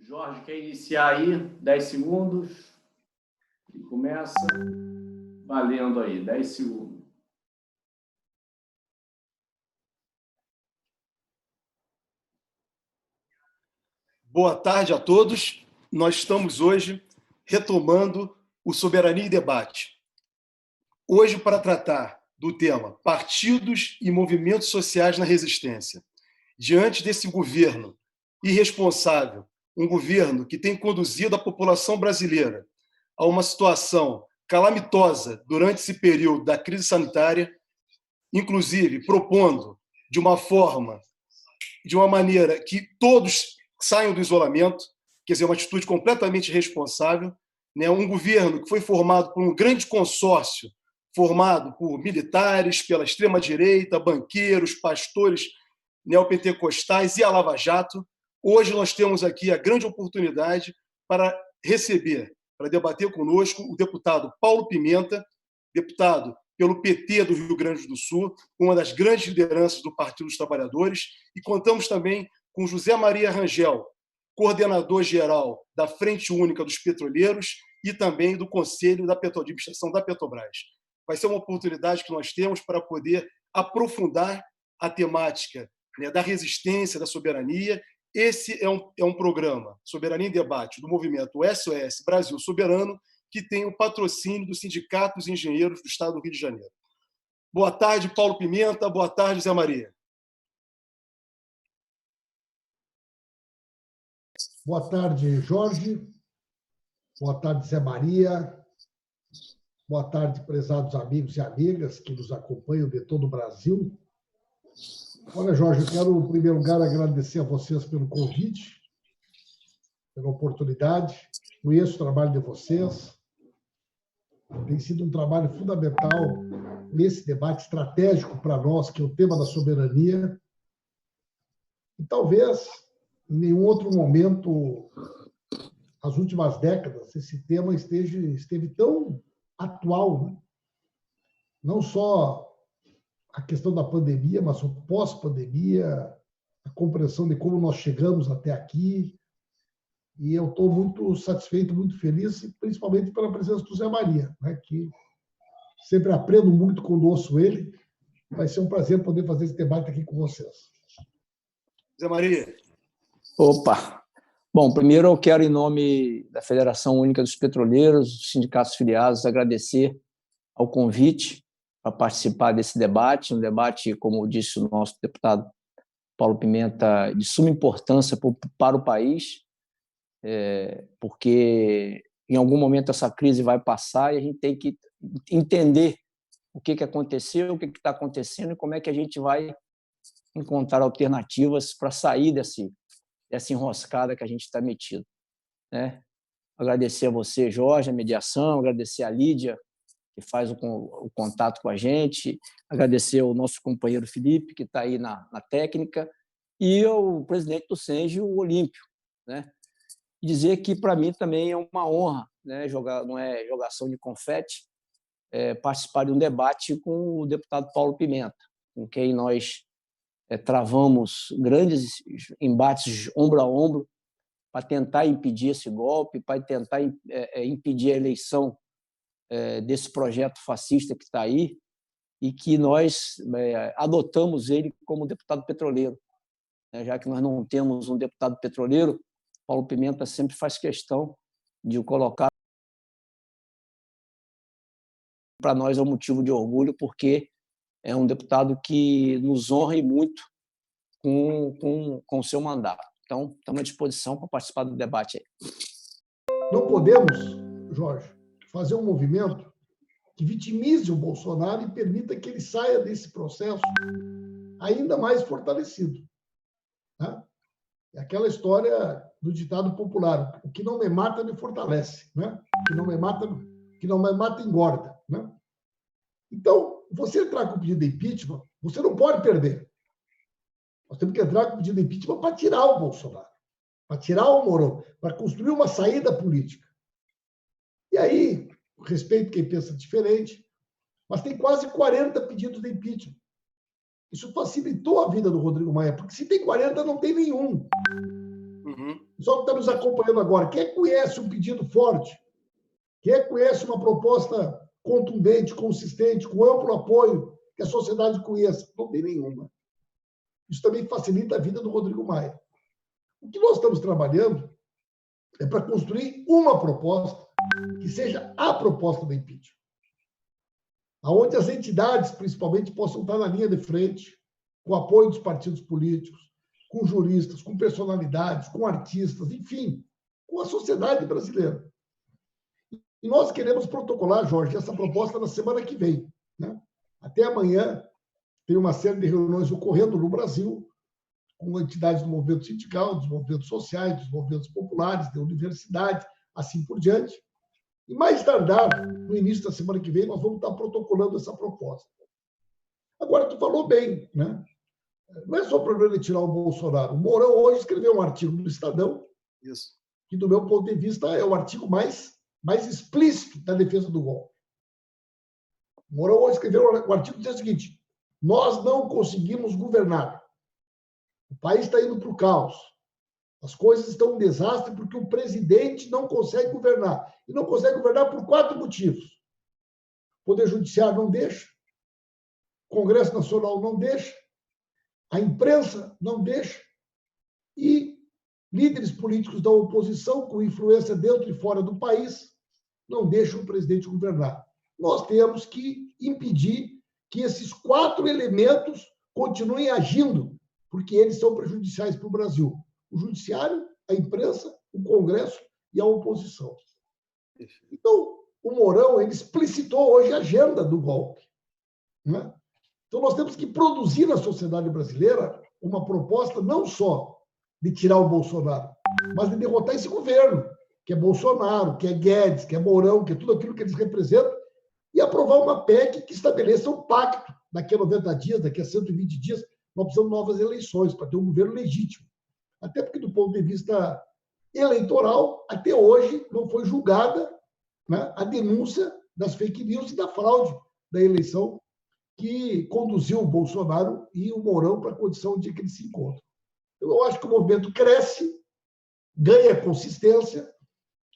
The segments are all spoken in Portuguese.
Jorge quer iniciar aí, 10 segundos. E começa valendo aí, 10 segundos. Boa tarde a todos. Nós estamos hoje retomando o Soberania em Debate. Hoje para tratar do tema Partidos e Movimentos Sociais na Resistência. Diante desse governo irresponsável, um governo que tem conduzido a população brasileira a uma situação calamitosa durante esse período da crise sanitária, inclusive propondo de uma maneira que todos saiam do isolamento, quer dizer, uma atitude completamente irresponsável, né? Um governo que foi formado por um grande consórcio, formado por militares, pela extrema-direita, banqueiros, pastores neopentecostais e a Lava Jato. Hoje nós temos aqui a grande oportunidade para receber, para debater conosco, o deputado Paulo Pimenta, deputado pelo PT do Rio Grande do Sul, uma das grandes lideranças do Partido dos Trabalhadores, e contamos também com José Maria Rangel, coordenador-geral da Frente Única dos Petroleiros e também do Conselho de Administração da Petrobras. Vai ser uma oportunidade que nós temos para poder aprofundar a temática, né, da resistência, da soberania. Esse é um programa, Soberania em Debate, do movimento SOS Brasil Soberano, que tem o patrocínio do Sindicato dos Engenheiros do Estado do Rio de Janeiro. Boa tarde, Paulo Pimenta. Boa tarde, Zé Maria. Boa tarde, Jorge. Boa tarde, Zé Maria. Boa tarde, prezados amigos e amigas que nos acompanham de todo o Brasil. Olha, Jorge, eu quero, em primeiro lugar, agradecer a vocês pelo convite, pela oportunidade. Conheço o trabalho de vocês. Tem sido um trabalho fundamental nesse debate estratégico para nós, que é o tema da soberania. E talvez, em nenhum outro momento, nas últimas décadas, esse tema esteve tão atual, né? Não só a questão da pandemia, mas o pós-pandemia, a compreensão de como nós chegamos até aqui. E eu estou muito satisfeito, muito feliz, principalmente pela presença do Zé Maria, né, que sempre aprendo muito quando ouço ele. Vai ser um prazer poder fazer esse debate aqui com vocês. Zé Maria. Opa! Bom, primeiro eu quero, em nome da Federação Única dos Petroleiros, dos sindicatos filiados, agradecer ao convite para participar desse debate, um debate, como disse o nosso deputado Paulo Pimenta, de suma importância para o país, porque em algum momento essa crise vai passar e a gente tem que entender o que aconteceu, o que está acontecendo e como é que a gente vai encontrar alternativas para sair dessa enroscada que a gente está metido, né? Agradecer a você, Jorge, a mediação, agradecer a Lídia, que faz o contato com a gente, agradecer ao nosso companheiro Felipe, que está aí na técnica, e ao presidente do SENGE, o Olímpio, né? Dizer que, para mim, também é uma honra, né? Não é jogação de confete, participar de um debate com o deputado Paulo Pimenta, com quem nós travamos grandes embates ombro a ombro para tentar impedir esse golpe, para tentar impedir a eleição desse projeto fascista que está aí e que nós adotamos ele como deputado petroleiro, né? Já que nós não temos um deputado petroleiro, Paulo Pimenta sempre faz questão de o colocar. Para nós é um motivo de orgulho, porque é um deputado que nos honra muito com o seu mandato. Então, estamos à disposição para participar do debate aí. Não podemos, Jorge, fazer um movimento que vitimize o Bolsonaro e permita que ele saia desse processo ainda mais fortalecido, né? É aquela história do ditado popular: o que não me mata me fortalece, né? O que não me mata engorda, né? Então, você entrar com pedido de impeachment, você não pode perder. Nós temos que entrar com pedido de impeachment para tirar o Bolsonaro, para tirar o Moro, para construir uma saída política. E aí, respeito quem pensa diferente, mas tem quase 40 pedidos de impeachment. Isso facilitou a vida do Rodrigo Maia, porque se tem 40, não tem nenhum. Só que está nos acompanhando agora. Quem conhece um pedido forte? Quem conhece uma proposta contundente, consistente, com amplo apoio, que a sociedade conheça? Não tem nenhuma. Isso também facilita a vida do Rodrigo Maia. O que nós estamos trabalhando é para construir uma proposta que seja a proposta do impeachment, onde as entidades, principalmente, possam estar na linha de frente, com o apoio dos partidos políticos, com juristas, com personalidades, com artistas, enfim, com a sociedade brasileira. E nós queremos protocolar, Jorge, essa proposta na semana que vem, né? Até amanhã tem uma série de reuniões ocorrendo no Brasil, com entidades do movimento sindical, dos movimentos sociais, dos movimentos populares, de universidades, assim por diante. E mais tardar, no início da semana que vem, nós vamos estar protocolando essa proposta. Agora, tu falou bem, né? Não é só o problema de tirar o Bolsonaro. O Mourão hoje escreveu um artigo no Estadão, Isso. que, do meu ponto de vista, é o artigo mais explícito da defesa do golpe. O Mourão hoje escreveu um artigo que diz o seguinte: nós não conseguimos governar. O país está indo para o caos. As coisas estão um desastre porque o presidente não consegue governar. E não consegue governar por 4 motivos. O Poder Judiciário não deixa, o Congresso Nacional não deixa, a imprensa não deixa e líderes políticos da oposição, com influência dentro e fora do país, não deixam o presidente governar. Nós temos que impedir que esses 4 elementos continuem agindo, porque eles são prejudiciais para o Brasil. O Judiciário, a imprensa, o Congresso e a oposição. Então, o Mourão ele explicitou hoje a agenda do golpe, né? Então, nós temos que produzir na sociedade brasileira uma proposta não só de tirar o Bolsonaro, mas de derrotar esse governo, que é Bolsonaro, que é Guedes, que é Mourão, que é tudo aquilo que eles representam, e aprovar uma PEC que estabeleça um pacto daqui a 90 dias, daqui a 120 dias, nós precisamos de novas eleições para ter um governo legítimo. Até porque, do ponto de vista eleitoral, até hoje não foi julgada, né, a denúncia das fake news e da fraude da eleição que conduziu o Bolsonaro e o Mourão para a condição de que eles se encontram. Eu acho que o movimento cresce, ganha consistência,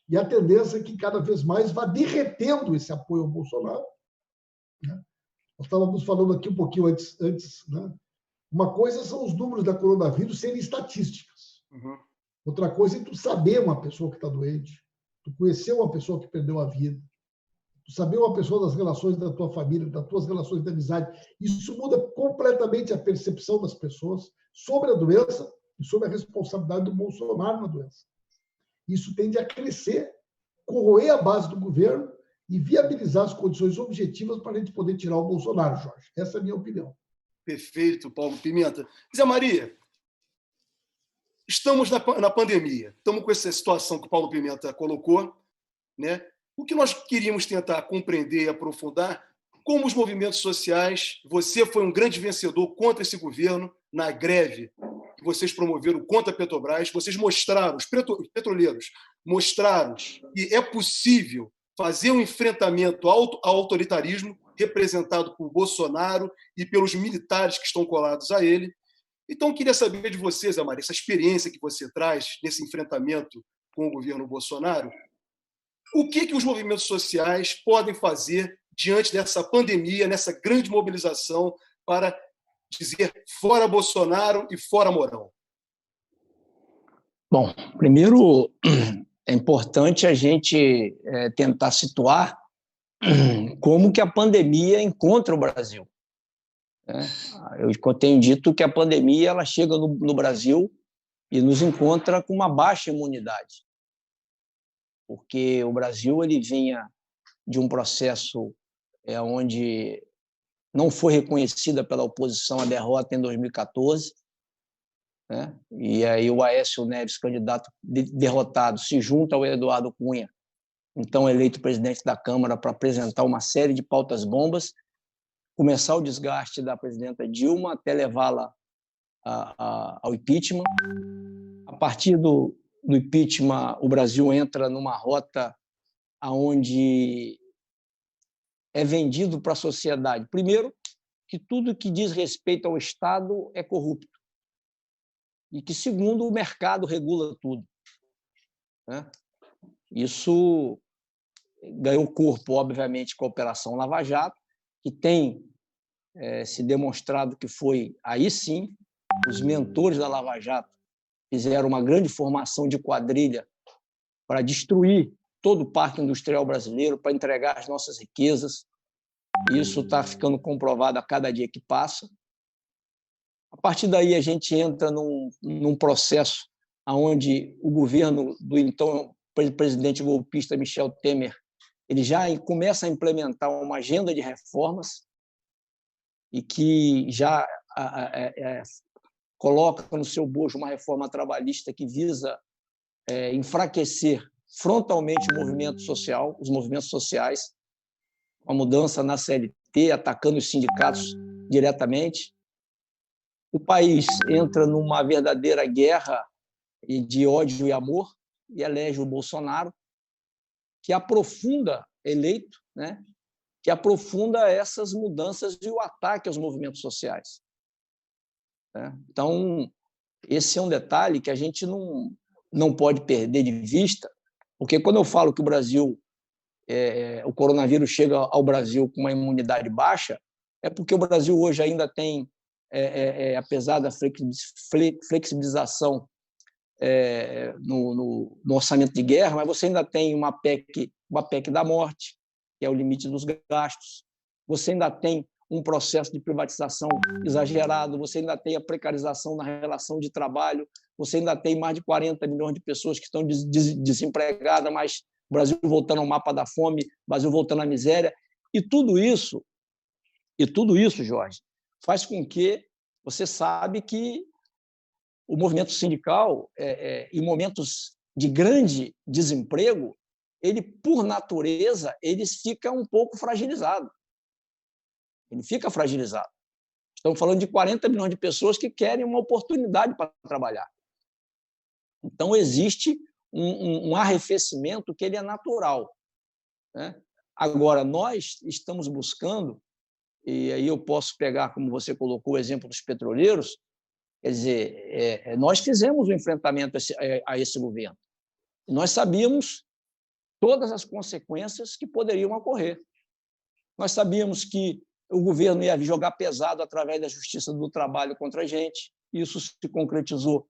e a tendência é que cada vez mais vá derretendo esse apoio ao Bolsonaro, né? Nós estávamos falando aqui um pouquinho antes, né? Uma coisa são os números da coronavírus serem estatísticas. Outra coisa é tu saber uma pessoa que está doente, tu conhecer uma pessoa que perdeu a vida, tu saber uma pessoa das relações da tua família, das tuas relações de amizade. Isso muda completamente a percepção das pessoas sobre a doença e sobre a responsabilidade do Bolsonaro na doença. Isso tende a crescer, corroer a base do governo e viabilizar as condições objetivas para a gente poder tirar o Bolsonaro, Jorge. Essa é a minha opinião. Perfeito, Paulo Pimenta. Zé Maria, estamos na pandemia, estamos com essa situação que o Paulo Pimenta colocou, né? O que nós queríamos tentar compreender e aprofundar, como os movimentos sociais, você foi um grande vencedor contra esse governo na greve que vocês promoveram contra a Petrobras, vocês mostraram, os petroleiros mostraram que é possível fazer um enfrentamento ao autoritarismo representado por Bolsonaro e pelos militares que estão colados a ele. Então, eu queria saber de você, Zé Maria, essa experiência que você traz nesse enfrentamento com o governo Bolsonaro, o que os movimentos sociais podem fazer diante dessa pandemia, nessa grande mobilização para dizer fora Bolsonaro e fora Mourão? Bom, primeiro é importante a gente tentar situar como que a pandemia encontra o Brasil. Eu tenho dito que a pandemia ela chega no Brasil e nos encontra com uma baixa imunidade, porque o Brasil ele vinha de um processo onde não foi reconhecida pela oposição a derrota em 2014, né? E aí o Aécio Neves, candidato derrotado, se junta ao Eduardo Cunha, então eleito presidente da Câmara, para apresentar uma série de pautas-bombas, começar o desgaste da presidenta Dilma até levá-la ao impeachment. A partir do impeachment, o Brasil entra numa rota onde é vendido para a sociedade, primeiro, que tudo que diz respeito ao Estado é corrupto. e que, segundo, o mercado regula tudo, né? Isso ganhou corpo, obviamente, com a Operação Lava Jato, que tem se demonstrado que foi, aí sim, os mentores da Lava Jato fizeram uma grande formação de quadrilha para destruir todo o parque industrial brasileiro, para entregar as nossas riquezas. Isso está ficando comprovado a cada dia que passa. A partir daí, a gente entra num processo onde o governo do então presidente golpista Michel Temer ele já começa a implementar uma agenda de reformas e que já coloca no seu bojo uma reforma trabalhista que visa enfraquecer frontalmente o movimento social, os movimentos sociais, uma mudança na CLT, atacando os sindicatos diretamente. O país entra numa verdadeira guerra de ódio e amor e elege o Bolsonaro, que aprofunda, eleito, né, que aprofunda essas mudanças e o ataque aos movimentos sociais. Então, esse é um detalhe que a gente não pode perder de vista, porque quando eu falo que o Brasil, o coronavírus chega ao Brasil com uma imunidade baixa, é porque o Brasil hoje ainda tem, apesar da flexibilização no orçamento de guerra, mas você ainda tem uma PEC da morte, que é o limite dos gastos, você ainda tem um processo de privatização exagerado, você ainda tem a precarização na relação de trabalho, você ainda tem mais de 40 milhões de pessoas que estão desempregadas, mas o Brasil voltando ao mapa da fome, o Brasil voltando à miséria, e tudo isso, Jorge, faz com que você sabe que o movimento sindical, em momentos de grande desemprego, ele, por natureza, ele fica um pouco fragilizado. Ele fica fragilizado. Estamos falando de 40 milhões de pessoas que querem uma oportunidade para trabalhar. Então, existe um arrefecimento que ele é natural, né? Agora, nós estamos buscando, e aí eu posso pegar, como você colocou, o exemplo dos petroleiros, quer dizer, nós fizemos o enfrentamento a esse governo. Nós sabíamos todas as consequências que poderiam ocorrer. Nós sabíamos que o governo ia jogar pesado através da Justiça do Trabalho contra a gente. Isso se concretizou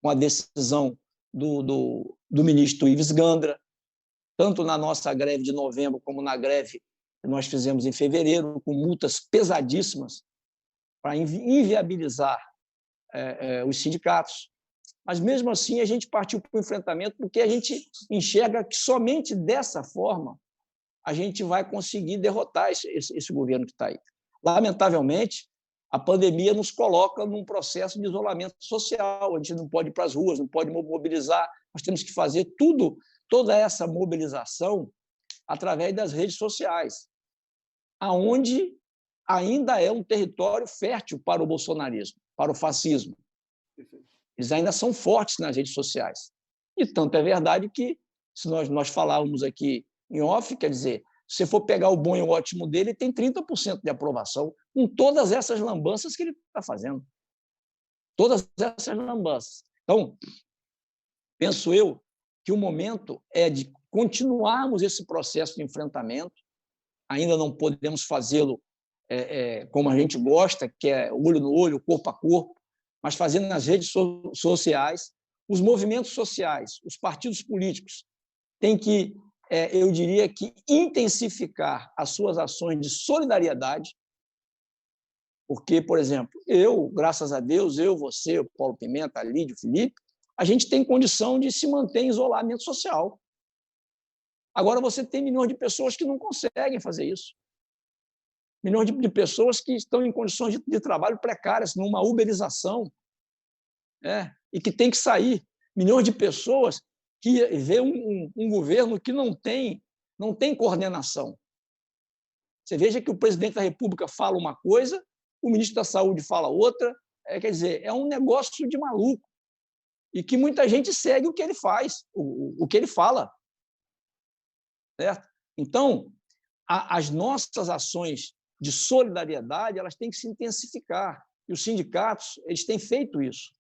com a decisão do ministro Ives Gandra, tanto na nossa greve de novembro como na greve que nós fizemos em fevereiro, com multas pesadíssimas para inviabilizar os sindicatos. Mas, mesmo assim, a gente partiu para o enfrentamento porque a gente enxerga que somente dessa forma a gente vai conseguir derrotar esse governo que está aí. Lamentavelmente, a pandemia nos coloca num processo de isolamento social, a gente não pode ir para as ruas, não pode mobilizar, nós temos que fazer toda essa mobilização através das redes sociais, aonde ainda é um território fértil para o bolsonarismo, para o fascismo. Eles ainda são fortes nas redes sociais. E tanto é verdade que, se nós falávamos aqui em off, quer dizer, se você for pegar o bom e o ótimo dele, tem 30% de aprovação com todas essas lambanças que ele está fazendo. Todas essas lambanças. Então, penso eu que o momento é de continuarmos esse processo de enfrentamento. Ainda não podemos fazê-lo como a gente gosta, que é olho no olho, corpo a corpo, mas fazendo nas redes sociais. Os movimentos sociais, os partidos políticos têm que, eu diria que, intensificar as suas ações de solidariedade, porque, por exemplo, eu, graças a Deus, você, o Paulo Pimenta, a Lídia, o Felipe, a gente tem condição de se manter em isolamento social. Agora, você tem milhões de pessoas que não conseguem fazer isso. Milhões de pessoas que estão em condições de trabalho precárias, numa uberização, e que tem que sair. Milhões de pessoas que vê um governo que não tem coordenação. Você veja que o presidente da República fala uma coisa, o ministro da Saúde fala outra, quer dizer, é um negócio de maluco, e que muita gente segue o que ele faz, o que ele fala. Certo? Então, as nossas ações de solidariedade elas têm que se intensificar, e os sindicatos eles têm feito isso.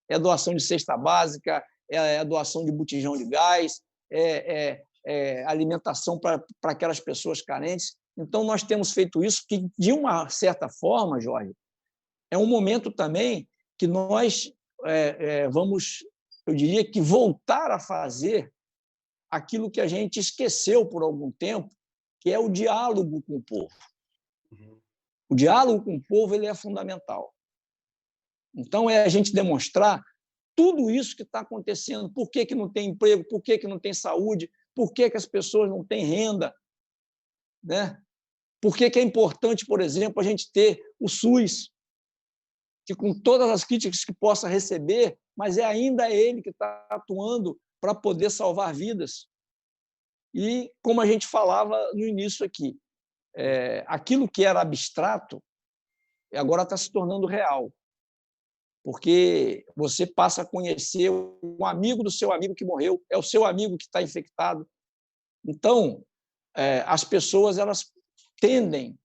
é doação de cesta básica, é doação de botijão de gás, alimentação para aquelas pessoas carentes. Então, nós temos feito isso, que, de uma certa forma, Jorge, é um momento também que nós vamos, eu diria, que voltar a fazer aquilo que a gente esqueceu por algum tempo, que é o diálogo com o povo. O diálogo com o povo ele é fundamental. Então, é a gente demonstrar tudo isso que está acontecendo. Por que não tem emprego? Por que não tem saúde? Por que as pessoas não têm renda? Né? Por que é importante, por exemplo, a gente ter o SUS, que com todas as críticas que possa receber, mas ainda ele que está atuando para poder salvar vidas. E, como a gente falava no início aqui, aquilo que era abstrato agora está se tornando real, porque você passa a conhecer um amigo do seu amigo que morreu, é o seu amigo que está infectado. Então, as pessoas elas tendem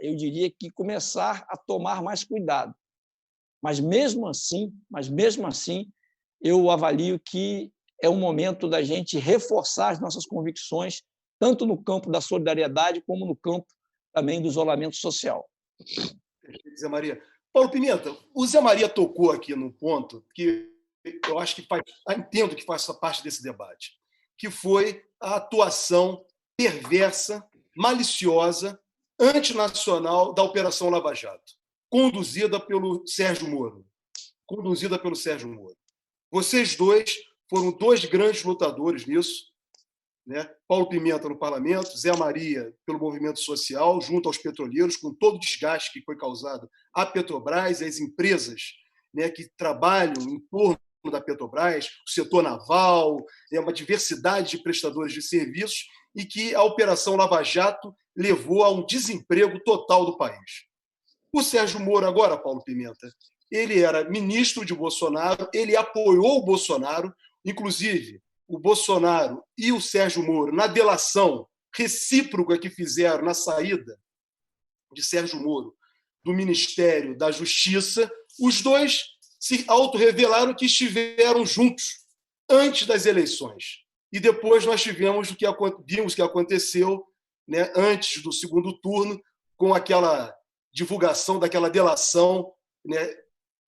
eu diria que começar a tomar mais cuidado. Mas mesmo assim, eu avalio que é o momento da gente reforçar as nossas convicções, tanto no campo da solidariedade como no campo também do isolamento social. Zé Maria. Paulo Pimenta, o Zé Maria tocou aqui num ponto que eu acho que entendo que faz parte desse debate, que foi a atuação perversa, maliciosa, antinacional da Operação Lava Jato, conduzida pelo Sérgio Moro. Vocês dois foram dois grandes lutadores nisso, né? Paulo Pimenta no parlamento, Zé Maria pelo movimento social, junto aos petroleiros, com todo o desgaste que foi causado à Petrobras e às empresas, né, que trabalham em torno da Petrobras, o setor naval, uma diversidade de prestadores de serviços, e que a Operação Lava Jato levou a um desemprego total do país. O Sérgio Moro agora, Paulo Pimenta, ele era ministro de Bolsonaro, ele apoiou o Bolsonaro, inclusive o Bolsonaro e o Sérgio Moro, na delação recíproca que fizeram na saída de Sérgio Moro do Ministério da Justiça, os dois se autorrevelaram que estiveram juntos antes das eleições. E depois nós vimos o que aconteceu, né, antes do segundo turno, com aquela divulgação daquela delação, né,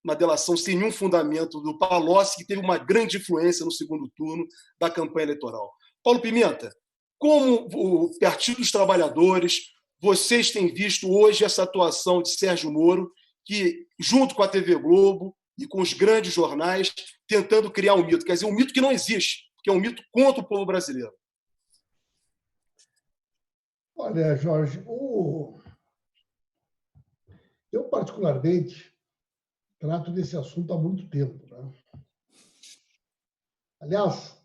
uma delação sem nenhum fundamento do Palocci, que teve uma grande influência no segundo turno da campanha eleitoral. Paulo Pimenta, como o Partido dos Trabalhadores, vocês têm visto hoje essa atuação de Sérgio Moro, que, junto com a TV Globo e com os grandes jornais, tentando criar um mito, quer dizer, um mito que não existe, que é um mito contra o povo brasileiro? Olha, Jorge, eu particularmente trato desse assunto há muito tempo, né? Aliás,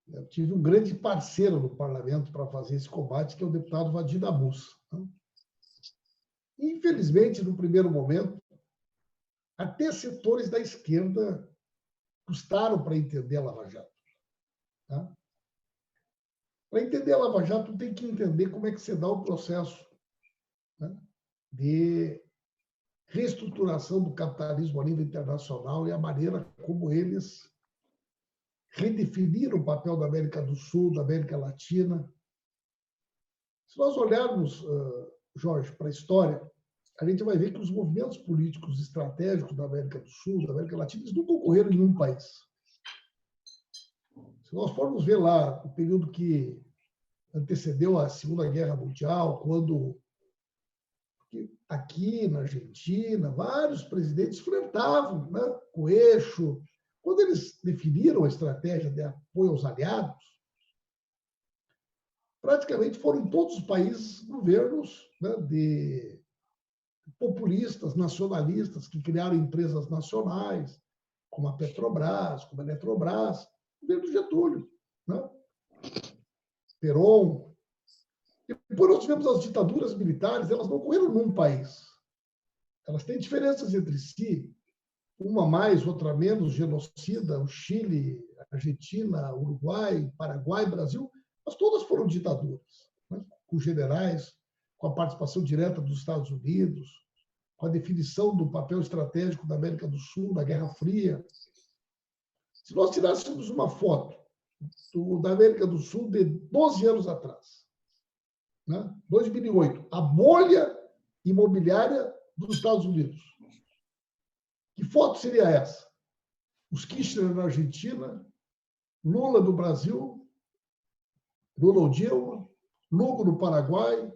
eu tive um grande parceiro no parlamento para fazer esse combate, que é o deputado Vadir Damus, né? Infelizmente, no primeiro momento, até setores da esquerda custaram para entender a Lava Jato. Tá? Para entender a Lava Jato, tem que entender como é que se dá o processo, né, de reestruturação do capitalismo a nível internacional e a maneira como eles redefiniram o papel da América do Sul, da América Latina. Se nós olharmos, Jorge, para a história, a gente vai ver que os movimentos políticos estratégicos da América do Sul, da América Latina, eles nunca ocorreram em um país. Se nós formos ver lá o período que antecedeu a Segunda Guerra Mundial, quando aqui na Argentina, vários presidentes flertavam, né, com o eixo. Quando eles definiram a estratégia de apoio aos aliados, praticamente foram todos os países governos, né, de populistas, nacionalistas, que criaram empresas nacionais, como a Petrobras, como a Eletrobras, governo Getúlio, né? Perón. Depois nós tivemos as ditaduras militares, elas não ocorreram num país. Elas têm diferenças entre si, uma mais, outra menos, genocida, o Chile, a Argentina, Uruguai, Paraguai, Brasil, mas todas foram ditaduras, né? Com generais, com a participação direta dos Estados Unidos, com a definição do papel estratégico da América do Sul na Guerra Fria. Se nós tirássemos uma foto da América do Sul de 12 anos atrás, né? 2008, a bolha imobiliária dos Estados Unidos. Que foto seria essa? Os Kirchner na Argentina, Lula no Brasil, Lula ou Dilma, Lugo no Paraguai,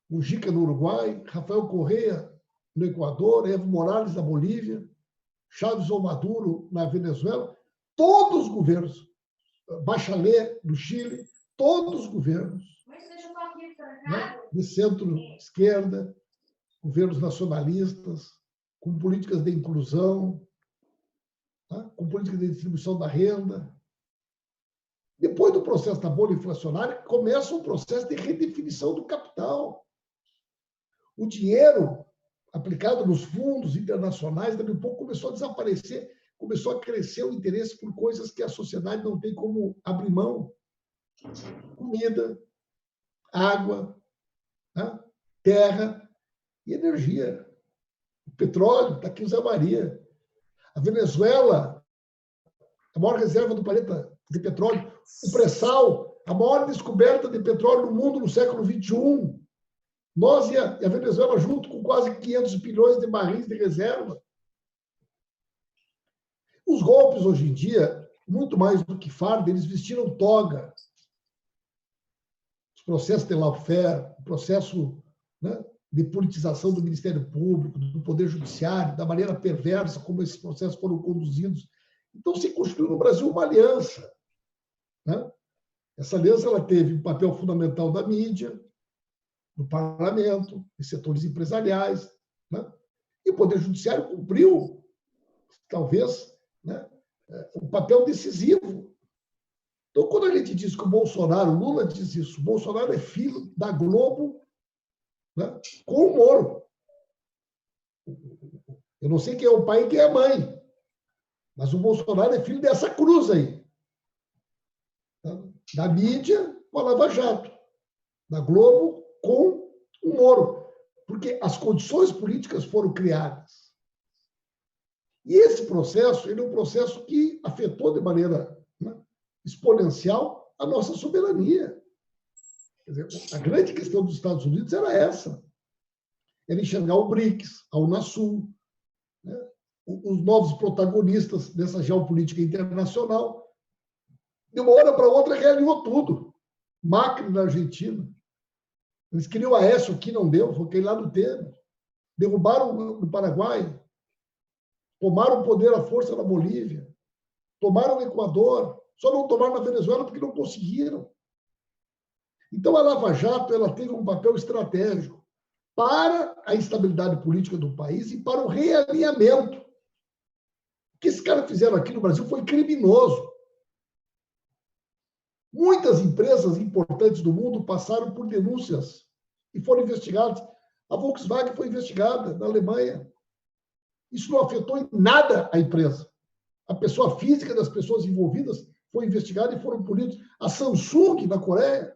Mujica no Uruguai, Rafael Correa no Equador, Evo Morales na Bolívia, Chávez ou Maduro na Venezuela, todos os governos, Bachelet no Chile, todos os governos, né, de centro-esquerda, governos nacionalistas, com políticas de inclusão, né, com políticas de distribuição da renda. Depois do processo da bolha inflacionária, começa um processo de redefinição do capital. O dinheiro aplicado nos fundos internacionais, daqui a pouco começou a desaparecer, começou a crescer o interesse por coisas que a sociedade não tem como abrir mão. Comida, água, né? Terra e energia. O petróleo, está aqui o Zé Maria. A Venezuela, a maior reserva do planeta de petróleo. O pré-sal, a maior descoberta de petróleo no mundo no século XXI. Nós e a Venezuela junto com quase 500 bilhões de barris de reserva. Os golpes, hoje em dia, muito mais do que farda, eles vestiram toga. Os processos de lawfare, o processo, né, de politização do Ministério Público, do Poder Judiciário, da maneira perversa como esses processos foram conduzidos. Então, se construiu no Brasil uma aliança. Né? Essa aliança ela teve um papel fundamental da mídia, do parlamento, dos setores empresariais, né? E o Poder Judiciário cumpriu, talvez, né, um papel decisivo. Então, quando a gente diz que o Bolsonaro, Lula diz isso, o Bolsonaro é filho da Globo, né, com o Moro. Eu não sei quem é o pai e quem é a mãe, mas o Bolsonaro é filho dessa cruz aí. Da mídia com a Lava Jato, da Globo com o Moro, porque as condições políticas foram criadas. E esse processo, ele é um processo que afetou de maneira, né, exponencial a nossa soberania. Quer dizer, a grande questão dos Estados Unidos era essa. Era enxergar o BRICS, a Unasul, né, os novos protagonistas dessa geopolítica internacional. De uma hora para outra, realinhou tudo. Macri na Argentina. Eles queriam a Aécio, aqui não deu, foquei lá no Temer. Derrubaram no Paraguai. Tomaram o poder à força na Bolívia. Tomaram o Equador. Só não tomaram na Venezuela porque não conseguiram. Então, a Lava Jato ela teve um papel estratégico para a instabilidade política do país e para o realinhamento. O que esses caras fizeram aqui no Brasil foi criminoso. Muitas empresas importantes do mundo passaram por denúncias e foram investigadas. A Volkswagen foi investigada na Alemanha. Isso não afetou em nada a empresa. A pessoa física das pessoas envolvidas foi investigada e foram punidos. A Samsung, na Coreia.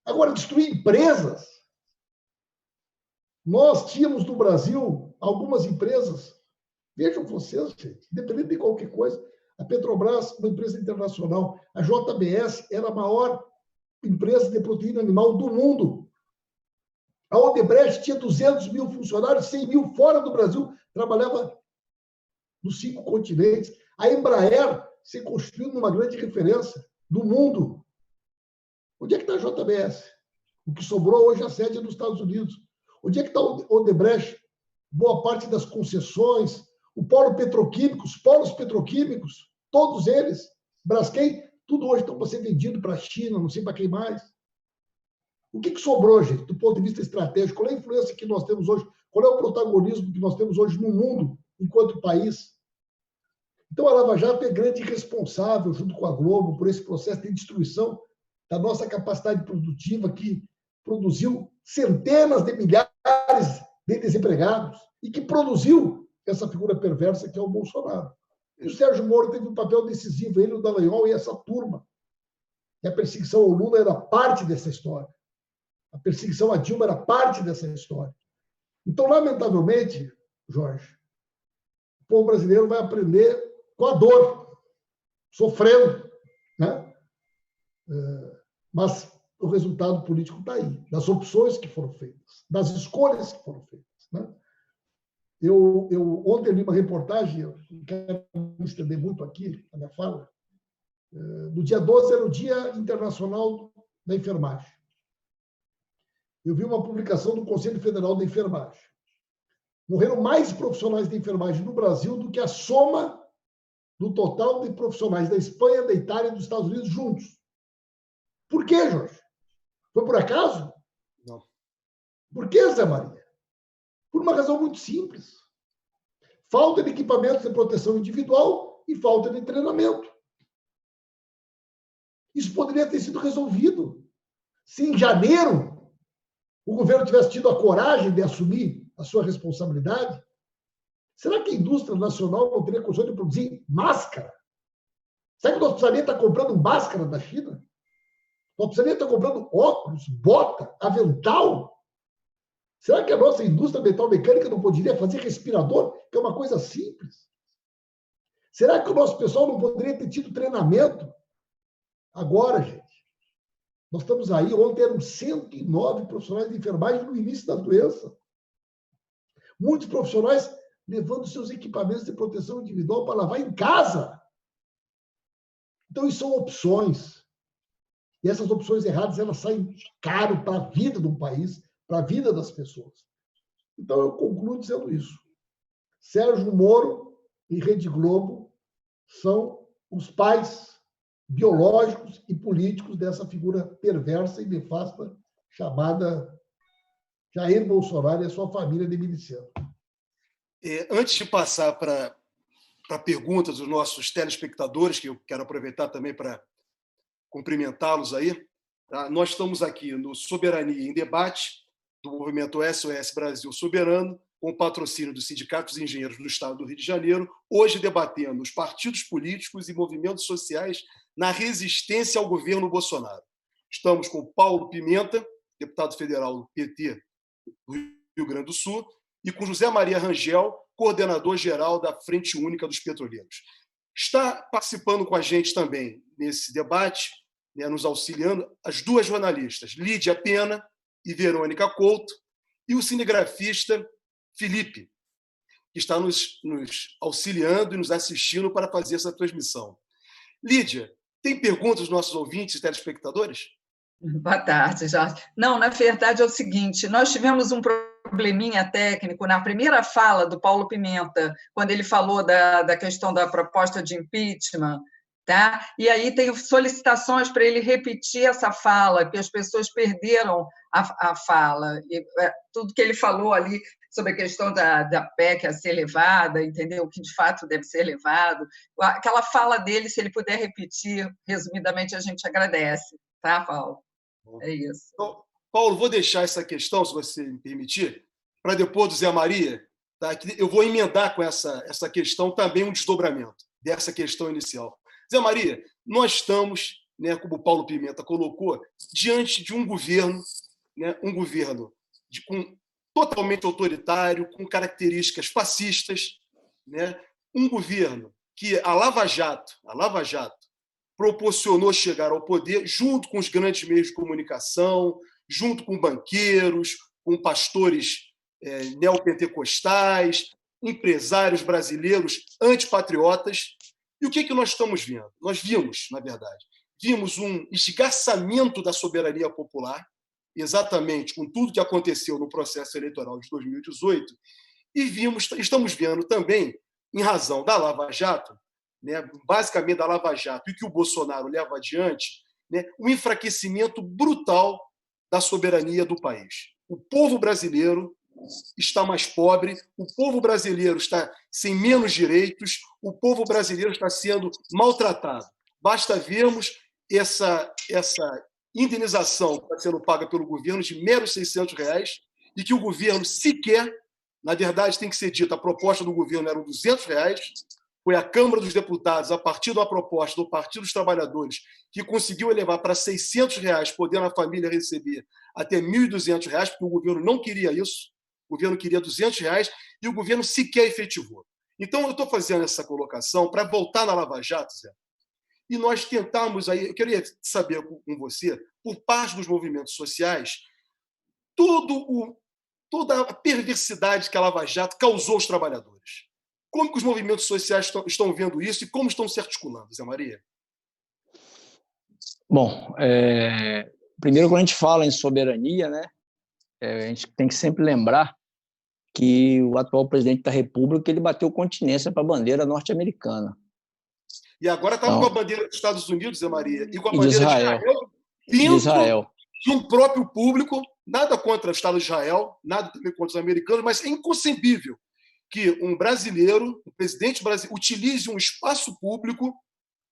Agora, destruir empresas. Nós tínhamos no Brasil algumas empresas. Vejam vocês, gente, independente de qualquer coisa. A Petrobras, uma empresa internacional. A JBS era a maior empresa de proteína animal do mundo. A Odebrecht tinha 200 mil funcionários, 100 mil fora do Brasil, trabalhava nos 5 continentes. A Embraer se construiu numa grande referência do mundo. Onde é que está a JBS? O que sobrou hoje é a sede nos Estados Unidos. Onde é que está o Odebrecht? Boa parte das concessões, o polo petroquímico, os polos petroquímicos, todos eles, Braskem, tudo hoje estão para ser vendido para a China, não sei para quem mais. O que sobrou, gente, do ponto de vista estratégico? Qual é a influência que nós temos hoje? Qual é o protagonismo que nós temos hoje no mundo, enquanto país? Então, a Lava Jato é grande responsável, junto com a Globo, por esse processo de destruição da nossa capacidade produtiva, que produziu centenas de milhares de desempregados e que produziu essa figura perversa que é o Bolsonaro. E o Sérgio Moro teve um papel decisivo, ele, o Dallagnol e essa turma. E a perseguição ao Lula era parte dessa história. A perseguição a Dilma era parte dessa história. Então, lamentavelmente, Jorge, o povo brasileiro vai aprender com a dor, sofrendo, né? Mas o resultado político está aí, das opções que foram feitas, das escolhas que foram feitas, né? Eu ontem li uma reportagem, eu não quero me estender muito aqui na minha fala, no dia 12 era o Dia Internacional da Enfermagem. Eu vi uma publicação do Conselho Federal da Enfermagem. Morreram mais profissionais de enfermagem no Brasil do que a soma do total de profissionais da Espanha, da Itália e dos Estados Unidos juntos. Por quê, Jorge? Foi por acaso? Não. Por que, Zé Maria? Por uma razão muito simples. Falta de equipamentos de proteção individual e falta de treinamento. Isso poderia ter sido resolvido se em janeiro o governo tivesse tido a coragem de assumir a sua responsabilidade. Será que a indústria nacional não teria condições de produzir máscara? Será que nós precisaríamos estar comprando máscara da China? Nós precisaríamos estar comprando óculos, bota, avental? Será que a nossa indústria metal-mecânica não poderia fazer respirador, que é uma coisa simples? Será que o nosso pessoal não poderia ter tido treinamento? Agora, gente, nós estamos aí, ontem eram 109 profissionais de enfermagem no início da doença. Muitos profissionais levando seus equipamentos de proteção individual para lavar em casa. Então, isso são opções. E essas opções erradas, elas saem caro para a vida de um país, para a vida das pessoas. Então, eu concluo dizendo isso. Sérgio Moro e Rede Globo são os pais biológicos e políticos dessa figura perversa e nefasta chamada Jair Bolsonaro e a sua família de milicianos. Antes de passar para perguntas dos nossos telespectadores, que eu quero aproveitar também para cumprimentá-los aí, tá? Nós estamos aqui no Soberania em Debate, do movimento SOS Brasil Soberano, com o patrocínio dos sindicatos e engenheiros do Estado do Rio de Janeiro, hoje debatendo os partidos políticos e movimentos sociais na resistência ao governo Bolsonaro. Estamos com Paulo Pimenta, deputado federal do PT do Rio Grande do Sul, e com José Maria Rangel, coordenador-geral da Frente Única dos Petroleiros. Está participando com a gente também nesse debate, né, nos auxiliando, as duas jornalistas, Lídia Pena e Verônica Couto, e o cinegrafista Felipe, que está nos auxiliando e nos assistindo para fazer essa transmissão. Lídia, tem perguntas dos nossos ouvintes e telespectadores? Boa tarde, Jorge. Não, na verdade é o seguinte, nós tivemos um probleminha técnico na primeira fala do Paulo Pimenta, quando ele falou da questão da proposta de impeachment, tá? E aí tem solicitações para ele repetir essa fala, que as pessoas perderam a fala. E, tudo que ele falou ali sobre a questão da PEC a ser levada, entendeu? Que de fato deve ser levado. Aquela fala dele, se ele puder repetir, resumidamente, a gente agradece, tá, Paulo? É isso. Então, Paulo, vou deixar essa questão, se você me permitir, para depois do Zé Maria, tá? Eu vou emendar com essa questão também um desdobramento dessa questão inicial. Zé Maria, nós estamos, né, como o Paulo Pimenta colocou, diante de um governo, né, totalmente autoritário, com características fascistas, né, um governo que a Lava Jato proporcionou chegar ao poder junto com os grandes meios de comunicação, junto com banqueiros, com pastores neopentecostais, empresários brasileiros antipatriotas. E o que nós estamos vendo? Nós vimos, na verdade, um esgarçamento da soberania popular, exatamente com tudo que aconteceu no processo eleitoral de 2018, e estamos vendo também, em razão da Lava Jato, né, basicamente da Lava Jato, e que o Bolsonaro leva adiante, né, um enfraquecimento brutal da soberania do país. O povo brasileiro está mais pobre, o povo brasileiro está sem menos direitos, o povo brasileiro está sendo maltratado. Basta vermos essa indenização que está sendo paga pelo governo de meros R$600 e que o governo sequer, na verdade, tem que ser dito, a proposta do governo era R$200, foi a Câmara dos Deputados, a partir da proposta do Partido dos Trabalhadores, que conseguiu elevar para R$600, podendo a família receber até R$1.200, porque o governo não queria isso. O governo queria R$200 e o governo sequer efetivou. Então, eu estou fazendo essa colocação para voltar na Lava Jato, Zé, e nós tentarmos aí, eu queria saber com você, por parte dos movimentos sociais, toda a perversidade que a Lava Jato causou aos trabalhadores. Como que os movimentos sociais estão vendo isso e como estão se articulando, Zé Maria? Bom, primeiro, quando a gente fala em soberania, né, a gente tem que sempre lembrar que o atual presidente da República ele bateu continência para a bandeira norte-americana. E agora estava com a bandeira dos Estados Unidos, Zé Maria, e com a bandeira de Israel, de um próprio público. Nada contra o Estado de Israel, nada também contra os americanos, mas é inconcebível que um brasileiro, um presidente brasileiro, utilize um espaço público,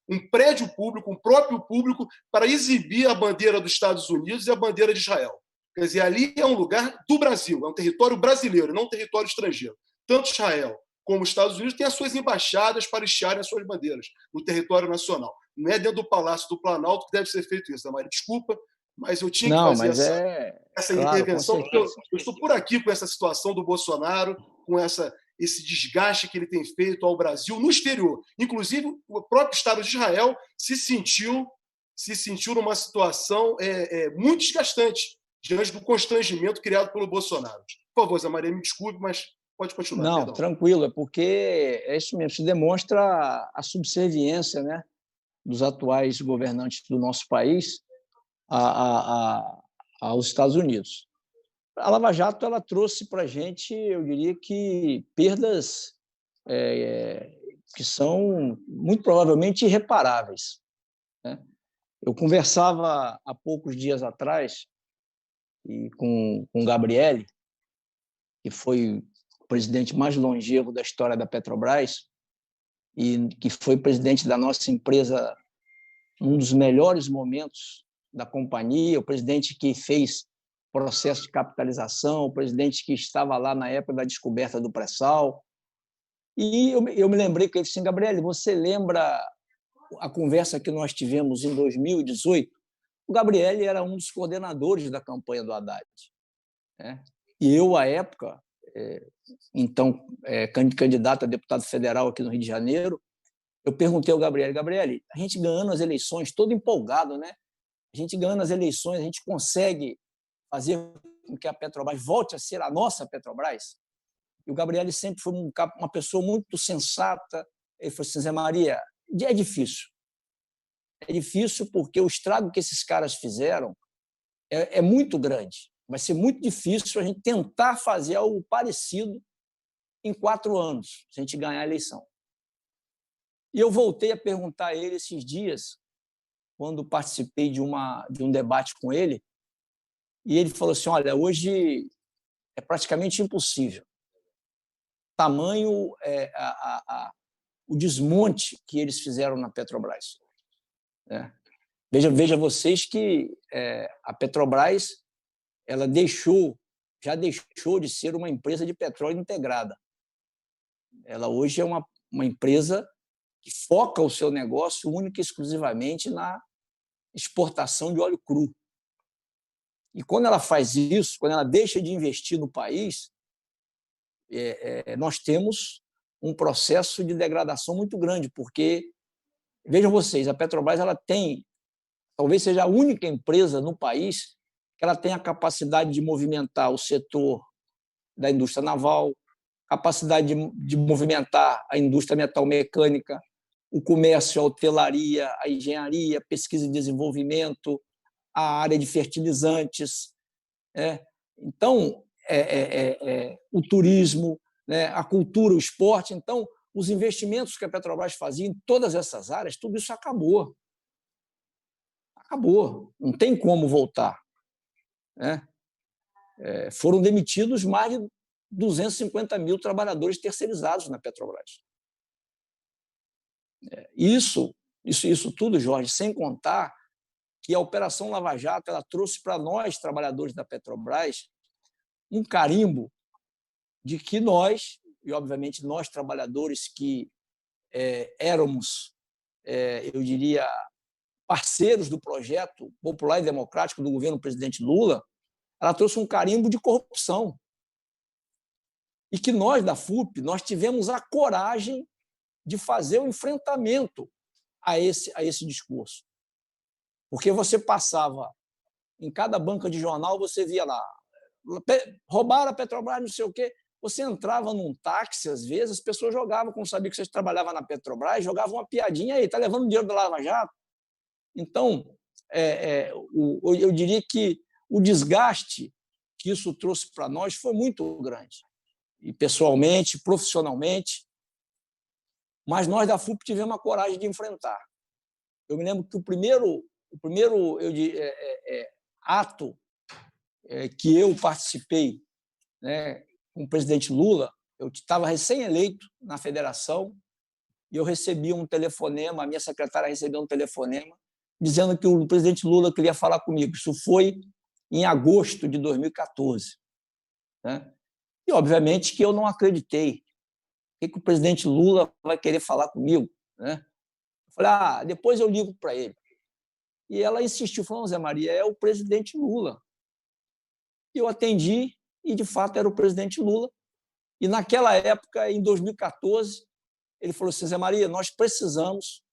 um prédio público, um próprio público, para exibir a bandeira dos Estados Unidos e a bandeira de Israel. Quer dizer, ali é um lugar do Brasil, é um território brasileiro, não um território estrangeiro. Tanto Israel como os Estados Unidos têm as suas embaixadas para estiarem as suas bandeiras no território nacional. Não é dentro do Palácio do Planalto que deve ser feito isso, Maria. Desculpa, mas eu tinha que fazer essa intervenção, porque eu estou por aqui com essa situação do Bolsonaro, com esse desgaste que ele tem feito ao Brasil no exterior. Inclusive, o próprio Estado de Israel se sentiu numa situação muito desgastante diante do constrangimento criado pelo Bolsonaro. Por favor, Zé Maria, me desculpe, mas pode continuar. Não, perdão. Tranquilo, é porque é isso mesmo, se demonstra a subserviência, né, dos atuais governantes do nosso país aos Estados Unidos. A Lava Jato ela trouxe para a gente, eu diria que perdas que são muito provavelmente irreparáveis, né? Eu conversava há poucos dias atrás com o Gabriele, que foi o presidente mais longevo da história da Petrobras e que foi presidente da nossa empresa num dos melhores momentos da companhia, o presidente que fez processo de capitalização, o presidente que estava lá na época da descoberta do pré-sal. E eu me lembrei que ele disse assim, Gabriele, você lembra a conversa que nós tivemos em 2018? O Gabriele era um dos coordenadores da campanha do Haddad, né? E eu, à época, então candidato a deputado federal aqui no Rio de Janeiro, eu perguntei ao Gabriele, a gente ganhando as eleições, todo empolgado, né? A gente ganhando as eleições, a gente consegue fazer com que a Petrobras volte a ser a nossa Petrobras? E o Gabriele sempre foi uma pessoa muito sensata. Ele falou assim, Zé Maria, é difícil. É difícil porque o estrago que esses caras fizeram é muito grande. Vai ser muito difícil a gente tentar fazer algo parecido em 4 anos, se a gente ganhar a eleição. E eu voltei a perguntar a ele esses dias, quando participei de um debate com ele, e ele falou assim, olha, hoje é praticamente impossível. Tamanho o desmonte que eles fizeram na Petrobras. Veja vocês que a Petrobras ela já deixou de ser uma empresa de petróleo integrada. Ela hoje é uma empresa que foca o seu negócio única e exclusivamente na exportação de óleo cru. E quando ela faz isso, quando ela deixa de investir no país, nós temos um processo de degradação muito grande, porque, vejam vocês, a Petrobras ela talvez seja a única empresa no país que ela tem a capacidade de movimentar o setor da indústria naval, capacidade de movimentar a indústria metalmecânica, o comércio, a hotelaria, a engenharia, pesquisa e desenvolvimento, a área de fertilizantes. Então, o turismo, a cultura, o esporte. Então, os investimentos que a Petrobras fazia em todas essas áreas, tudo isso acabou. Acabou. Não tem como voltar. Foram demitidos mais de 250 mil trabalhadores terceirizados na Petrobras. Isso tudo, Jorge, sem contar que a Operação Lava Jato ela trouxe para nós, trabalhadores da Petrobras, um carimbo de que nós, e obviamente nós trabalhadores que éramos, eu diria, parceiros do projeto popular e democrático do governo do presidente Lula, ela trouxe um carimbo de corrupção. E que nós, da FUP, nós tivemos a coragem de fazer o enfrentamento a esse discurso. Porque você passava, em cada banca de jornal, você via lá, roubaram a Petrobras, não sei o quê. Você entrava num táxi, às vezes, as pessoas jogavam, como sabia que você trabalhava na Petrobras, jogavam uma piadinha aí, está levando dinheiro da Lava Jato. Então, eu diria que o desgaste que isso trouxe para nós foi muito grande, e pessoalmente, profissionalmente, mas nós da FUP tivemos a coragem de enfrentar. Eu me lembro que o primeiro ato que eu participei, né, com o presidente Lula, eu estava recém-eleito na federação e eu recebi um telefonema, a minha secretária recebeu um telefonema dizendo que o presidente Lula queria falar comigo. Isso foi em agosto de 2014. Né? E, obviamente, que eu não acreditei. O que o presidente Lula vai querer falar comigo? Né? Eu falei, depois eu ligo para ele. E ela insistiu, falou, Zé Maria, é o presidente Lula. E eu atendi, e, de fato, era o presidente Lula. E, naquela época, em 2014, ele falou assim, Zé Maria, nós precisamos